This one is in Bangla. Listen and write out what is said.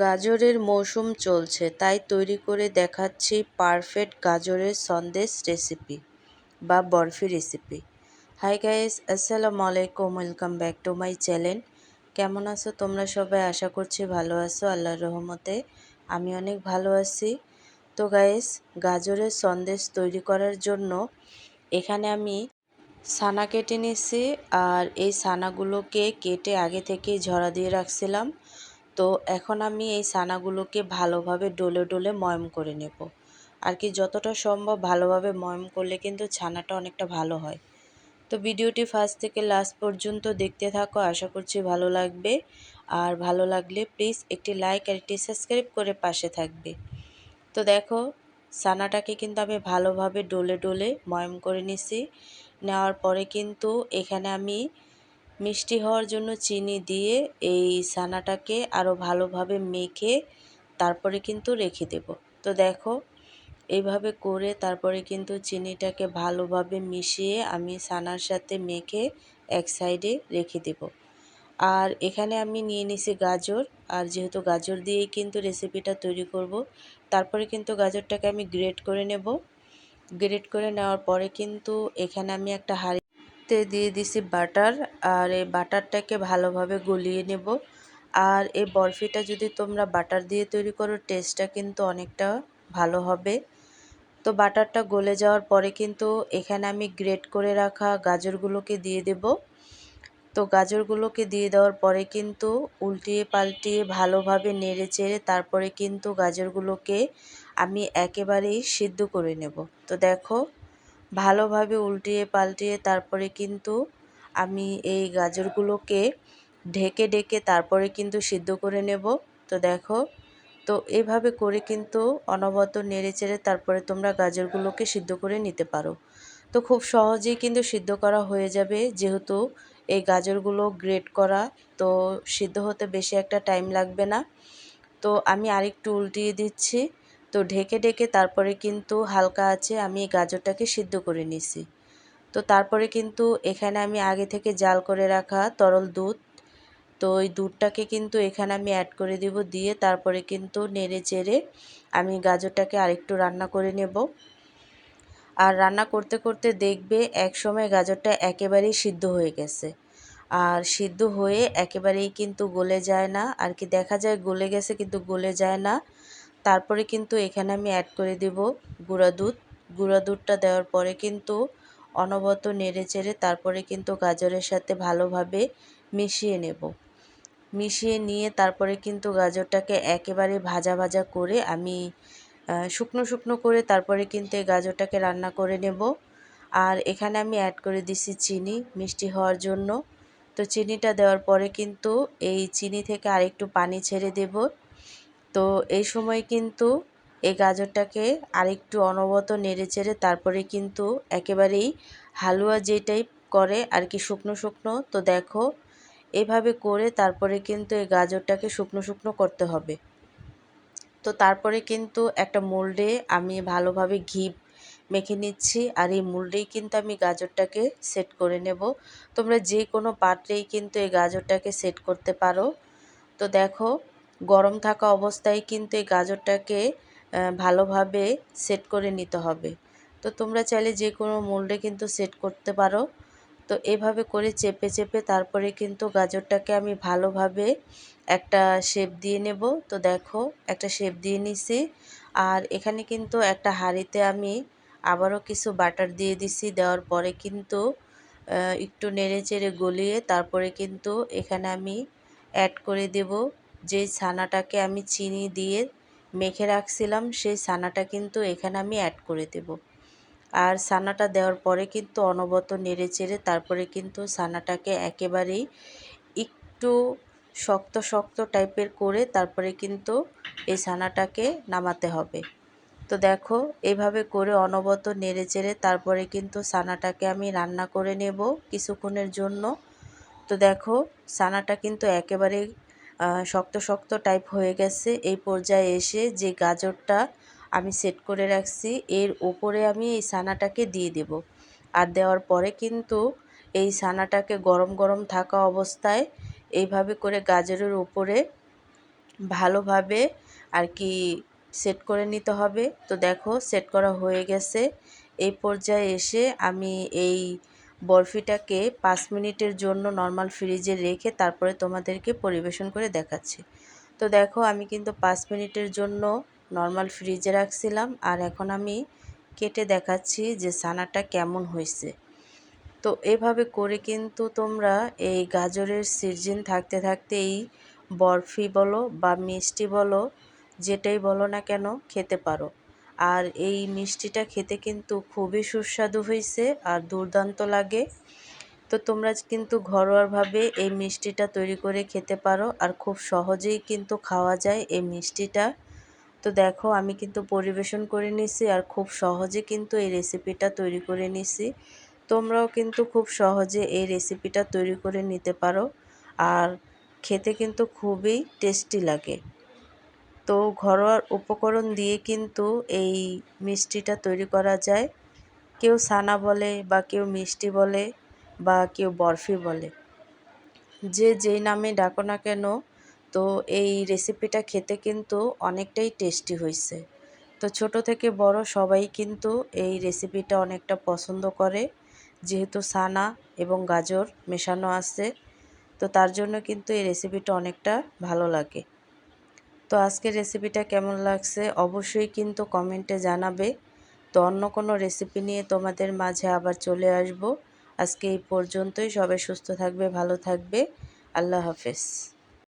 গাজরের মৌসুম চলছে, তাই তৈরি করে দেখাচ্ছি পারফেক্ট গাজরের সন্দেশ রেসিপি বা বরফি রেসিপি। হাই গাইস, আসসালামু আলাইকুম, welcome back to my channel. কেমন আছো তোমরা সবাই? আশা করছি ভালো আছো আল্লাহর রহমতে। আমি অনেক ভালো আছি। তো গাইস, গাজরের সন্দেশ তৈরি করার জন্য এখানে আমি ছানা কেটে নিয়েছি, আর এই ছানাগুলোকে কেটে আগে থেকেই ঝরা দিয়ে রাখছিলাম। তো এখন আমি এই ছানাগুলোকে ভালোভাবে ডলে ডলে ময়ম করে নেব। আর কি যতটা সম্ভব ভালোভাবে ময়ম করলে কিন্তু ছানাটা অনেকটা ভালো হয়। তো ভিডিওটি ফার্স্ট থেকে লাস্ট পর্যন্ত দেখতে থাকো, আশা করছি ভালো লাগবে। আর ভালো লাগলে প্লিজ একটি লাইক আর একটি সাবস্ক্রাইব করে পাশে থাকবে। তো দেখো, ছানাটাকে কিন্তু আমি ভালোভাবে ডলে ডলে ময়ম করে নিছি। নেওয়ার পরে কিন্তু এখানে আমি মিষ্টি হওয়ার জন্য চিনি দিয়ে এই ছানাটাকে আরও ভালোভাবে মেখে তারপরে কিন্তু রেখে দেব। তো দেখো, এইভাবে করে তারপরে কিন্তু চিনিটাকে ভালোভাবে মিশিয়ে আমি ছানার সাথে মেখে এক সাইডে রেখে দেব। আর এখানে আমি নিয়ে নিছি গাজর, আর যেহেতু গাজর দিয়েই কিন্তু রেসিপিটা তৈরি করব, তারপরে কিন্তু গাজরটাকে আমি গ্রেট করে নেব। গ্রেট করে নেওয়ার পরে কিন্তু এখানে আমি একটা হাঁড়িতে দিয়ে দিছি বাটার, আর এই বাটারটাকে ভালোভাবে গলিয়ে নেব। আর এই বরফিটা যদি তোমরা বাটার দিয়ে তৈরি করো, টেস্টটা কিন্তু অনেকটা ভালো হবে। তো বাটারটা গলে যাওয়ার পরে কিন্তু এখানে আমি গ্রেট করে রাখা গাজরগুলোকে দিয়ে দেব। তো গাজরগুলোকে দিয়ে দেওয়ার পরে কিন্তু উল্টিয়ে পাল্টিয়ে ভালোভাবে নেড়ে চেড়ে তারপরে কিন্তু গাজরগুলোকে আমি একেবারেই সিদ্ধ করে নেব। তো দেখো, ভালোভাবে উল্টিয়ে পাল্টিয়ে তারপরে কিন্তু আমি এই গাজরগুলোকে ঢেকে ঢেকে তারপরে কিন্তু সিদ্ধ করে নেব। তো দেখো, তো এইভাবে করে কিন্তু অনবরত নেড়ে চেড়ে তারপরে তোমরা গাজরগুলোকে সিদ্ধ করে নিতে পারো। তো খুব সহজেই কিন্তু সিদ্ধ করা হয়ে যাবে, যেহেতু এই গাজরগুলো গ্রেট করা, তো সিদ্ধ হতে বেশি একটা টাইম লাগবে না। তো আমি আরেকটু উল্টিয়ে দিচ্ছি। তো ঢেকে ঢেকে তারপরে কিন্তু হালকা আছে আমি এই গাজরটাকে সিদ্ধ করে নিছি। তো তারপরে কিন্তু এখানে আমি আগে থেকে জাল করে রাখা তরল দুধ, তো ওই দুধটাকে কিন্তু এখানে আমি অ্যাড করে দিব। দিয়ে তারপরে কিন্তু নেড়ে চেড়ে আমি গাজরটাকে আরেকটু রান্না করে নেব। আর রান্না করতে করতে দেখবে এক সময় গাজরটা একেবারেই সিদ্ধ হয়ে গেছে। আর সিদ্ধ হয়ে একেবারেই কিন্তু গলে যায় না, আর কি দেখা যায় গলে গেছে কিন্তু গলে যায় না। তারপরে কিন্তু এখানে আমি অ্যাড করে দেব গুঁড়া দুধ। গুঁড়া দুধটা দেওয়ার পরে কিন্তু অনবরত নেড়ে চেড়ে তারপরে কিন্তু গাজরের সাথে ভালোভাবে মিশিয়ে নেব। মিশিয়ে নিয়ে তারপরে কিন্তু গাজরটাকে একেবারে ভাজা ভাজা করে আমি শুকনো শুকনো করে তারপরে কিন্তু এই গাজরটাকে রান্না করে নেব। আর এখানে আমি অ্যাড করে দিছি চিনি মিষ্টি হওয়ার জন্য। তো চিনিটা দেওয়ার পরে কিন্তু এই চিনি থেকে আরেকটু পানি ছেড়ে দেব। তো এই সময় কিন্তু এই গাজরটাকে আরেকটু অনবরত নেড়ে চেড়ে তারপরে কিন্তু একেবারেই হালুয়া যে টাইপ করে আর কি, শুকনো শুকনো। তো দেখো, এভাবে করে তারপরে কিন্তু এই গাজরটাকে শুকনো শুকনো করতে হবে। তো তারপরে কিন্তু একটা মোল্ডে আমি ভালোভাবে ঘি মেখে নিচ্ছি, আর এই মোল্ডেই কিন্তু আমি গাজরটাকে সেট করে নেব। তোমরা যে কোনো পাত্রেই কিন্তু এই গাজরটাকে সেট করতে পারো। তো দেখো, গরম থাকা অবস্থায় কিন্তু এই গাজরটাকে ভালোভাবে সেট করে নিতে হবে। তো তোমরা চাইলে যে কোনো মোল্ডে কিন্তু সেট করতে পারো। তো এভাবে করে চেপে চেপে তারপরে কিন্তু গাজরটাকে আমি ভালোভাবে একটা শেপ দিয়ে নেব। তো দেখো, একটা শেপ দিয়ে নিছি। আর এখানে কিন্তু একটা হাঁড়িতে আমি আবারও কিছু বাটার দিয়ে দিছি। দেওয়ার পরে কিন্তু একটু নেড়ে চেড়ে গলিয়ে তারপরে কিন্তু এখানে আমি অ্যাড করে দেব যেই ছানাটাকে আমি চিনি দিয়ে মেখে রাখছিলাম, সেই ছানাটা কিন্তু এখানে আমি অ্যাড করে দেব। আর ছানাটা দেওয়ার পরে কিন্তু অনবরত নেড়ে চেড়ে তারপরে কিন্তু ছানাটাকে একেবারেই একটু শক্ত শক্ত টাইপের করে তারপরে কিন্তু এই ছানাটাকে নামাতে হবে। তো দেখো, এইভাবে করে অনবরত নেড়ে চেড়ে তারপরে কিন্তু ছানাটাকে আমি রান্না করে নেব কিছুক্ষণের জন্য। তো দেখো, ছানাটা কিন্তু একেবারে শক্ত শক্ত টাইপ হয়ে গেছে। এই পর্যায়ে এসে যে গাজরটা আমি সেট করে রাখছি এর উপরে আমি এই ছানাটাকে দিয়ে দেব। আর দেওয়ার পরে কিন্তু এই ছানাটাকে গরম গরম থাকা অবস্থায় এইভাবে করে গাজরের উপরে ভালোভাবে আর কি সেট করে নিতে হবে। তো দেখো সেট করা হয়ে গেছে। এই পর্যায়ে এসে আমি এই বরফিটাকে 5 মিনিটের জন্য নর্মাল ফ্রিজে রেখে তারপরে তোমাদেরকে পরিবেশন করে দেখাচ্ছি। তো দেখো আমি কিন্তু 5 মিনিটের জন্য নর্মাল ফ্রিজে রাখছিলাম, আর এখন আমি কেটে দেখাচ্ছি যে ছানাটা কেমন হয়েছে। তো এভাবে করে কিন্তু তোমরা এই গাজরের সিজন থাকতে থাকতে এই বরফি বলো বা মিষ্টি বলো, যেটাই বলো না কেন খেতে পারো। আর এই মিষ্টিটা খেতে কিন্তু খুবই সুস্বাদু হয়েছে আর দুর্দান্ত লাগে। তো তোমরা কিন্তু ঘরোয়াভাবে এই মিষ্টিটা তৈরি করে খেতে পারো, আর খুব সহজেই কিন্তু খাওয়া যায় এই মিষ্টিটা। তো দেখো আমি কিন্তু পরিবেশন করে নিছি, আর খুব সহজে কিন্তু এই রেসিপিটা তৈরি করে নিছি। তোমরাও কিন্তু খুব সহজে এই রেসিপিটা তৈরি করে নিতে পারো, আর খেতে কিন্তু খুবই টেস্টি লাগে। তো ঘরোয়া উপকরণ দিয়ে কিন্তু এই মিষ্টিটা তৈরি করা যায়। কেউ ছানা বলে বা কেউ মিষ্টি বলে বা কেউ বরফি বলে, যে যেই নামে ডাকো না কেন, তো এই রেসিপিটা খেতে কিন্তু অনেকটাই টেস্টি হয়েছে। তো ছোট থেকে বড় সবাই কিন্তু এই রেসিপিটা অনেকটা পছন্দ করে, যেহেতু ছানা এবং গাজর মেশানো আছে। তো তার জন্য কিন্তু এই রেসিপিটা অনেকটা ভালো লাগে। তো আজকের রেসিপিটা কেমন লাগছে অবশ্যই কিন্তু কমেন্টে জানাবে। তো অন্য কোনো রেসিপি নিয়ে তোমাদের মাঝে আবার চলে আসব। আজকে এই পর্যন্তই। সবাই সুস্থ থাকবে, ভালো থাকবে। আল্লাহ হাফেজ।